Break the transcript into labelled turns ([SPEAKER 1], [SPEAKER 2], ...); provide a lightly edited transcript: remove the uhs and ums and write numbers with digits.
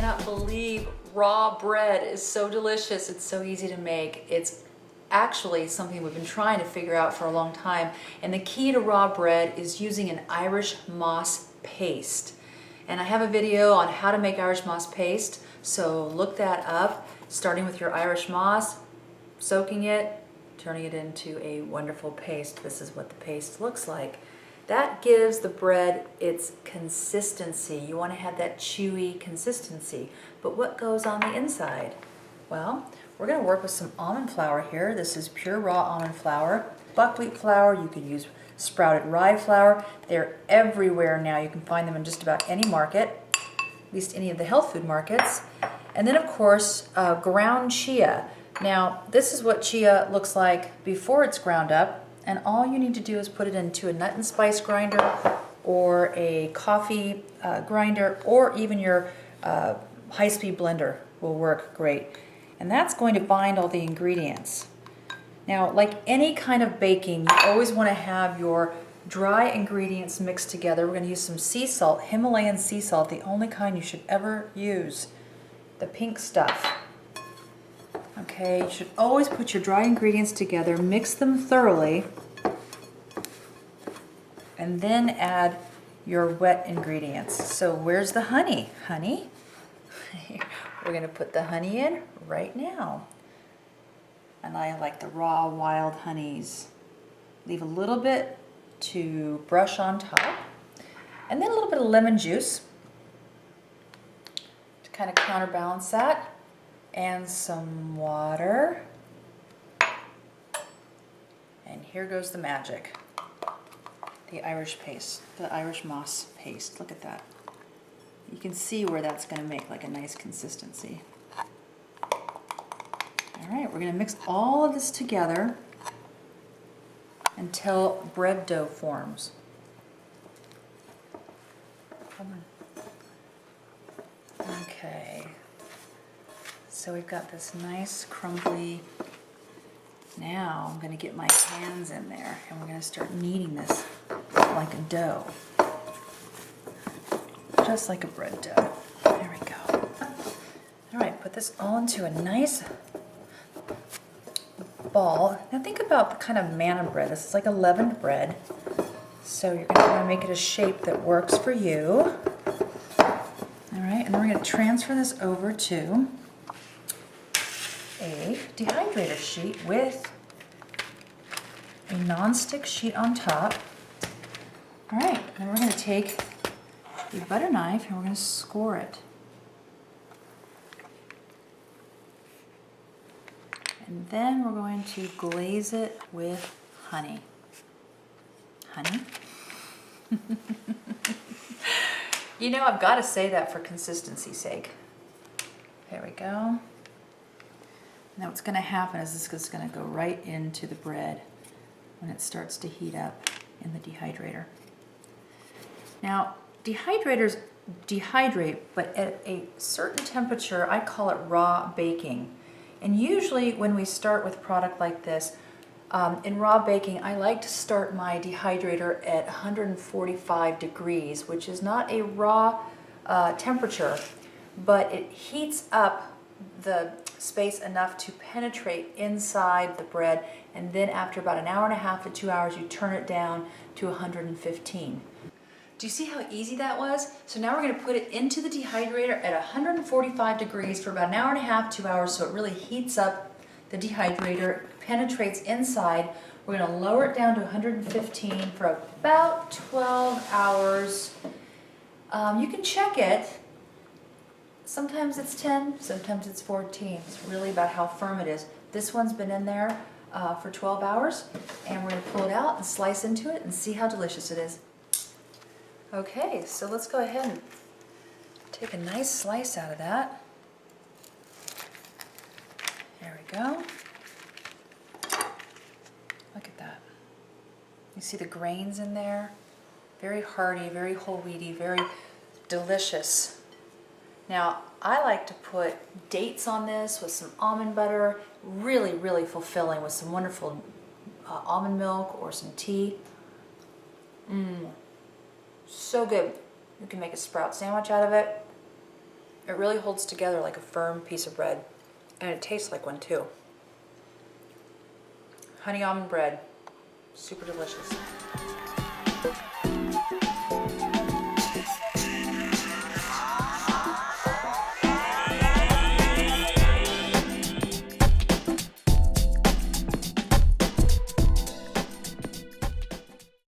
[SPEAKER 1] cannot believe raw bread is so delicious. It's so easy to make. It's actually something we've been trying to figure out for a long time. And the key to raw bread is using an Irish moss paste. And I have a video on how to make Irish moss paste, so look that up, starting with your Irish moss, soaking it, turning it into a wonderful paste. This is what the paste looks like. That gives the bread its consistency. You want to have that chewy consistency. But what goes on the inside? Well, we're going to work with some almond flour here. This is pure raw almond flour. Buckwheat flour, you could use sprouted rye flour. They're everywhere now. You can find them in just about any market, at least any of the health food markets. And then of course, ground chia. Now, this is what chia looks like before it's ground up, and all you need to do is put it into a nut and spice grinder or a coffee grinder, or even your high-speed blender will work great. And that's going to bind all the ingredients. Now, like any kind of baking, you always want to have your dry ingredients mixed together. We're going to use some sea salt, Himalayan sea salt, the only kind you should ever use, the pink stuff. Okay, you should always put your dry ingredients together, mix them thoroughly, and then add your wet ingredients. So where's the honey? Honey? We're going to put the honey in right now. And I like the raw wild honeys. Leave a little bit to brush on top, and then a little bit of lemon juice to kind of counterbalance that, and some water. And here goes the magic. The Irish paste, the Irish moss paste. Look at that. You can see where that's going to make like a nice consistency. All right, we're going to mix all of this together until bread dough forms. Come on. Okay. So we've got this nice crumbly. Now I'm going to get my hands in there, and we're going to start kneading this like a dough. Just like a bread dough. There we go. All right, put this all into a nice ball. Now think about the kind of manna bread. This is like a leavened bread. So you're going to want to make it a shape that works for you. All right, and then we're going to transfer this over to a dehydrator sheet with a non-stick sheet on top. All right, then we're going to take the butter knife and we're going to score it. And then we're going to glaze it with honey. Honey? You know, I've got to say that for consistency's sake. There we go. Now what's going to happen is this is going to go right into the bread when it starts to heat up in the dehydrator. Now, dehydrators dehydrate, but at a certain temperature. I call it raw baking. And usually when we start with a product like this, in raw baking, I like to start my dehydrator at 145 degrees, which is not a raw temperature, but it heats up the space enough to penetrate inside the bread, and then after about an hour and a half to 2 hours, you turn it down to 115. Do you see how easy that was? So now we're going to put it into the dehydrator at 145 degrees for about an hour and a half, 2 hours, so it really heats up the dehydrator, penetrates inside. We're going to lower it down to 115 for about 12 hours. You can check it. Sometimes it's 10, sometimes it's 14. It's really about how firm it is. This one's been in there for 12 hours, and we're going to pull it out and slice into it and see how delicious it is. Okay, so let's go ahead and take a nice slice out of that. There we go. Look at that. You see the grains in there? Very hearty, very whole wheaty, very delicious. Now, I like to put dates on this with some almond butter. Really, really fulfilling with some wonderful almond milk or some tea. So good. You can make a sprout sandwich out of it. It really holds together like a firm piece of bread, and it tastes like one too. Honey almond bread, super delicious.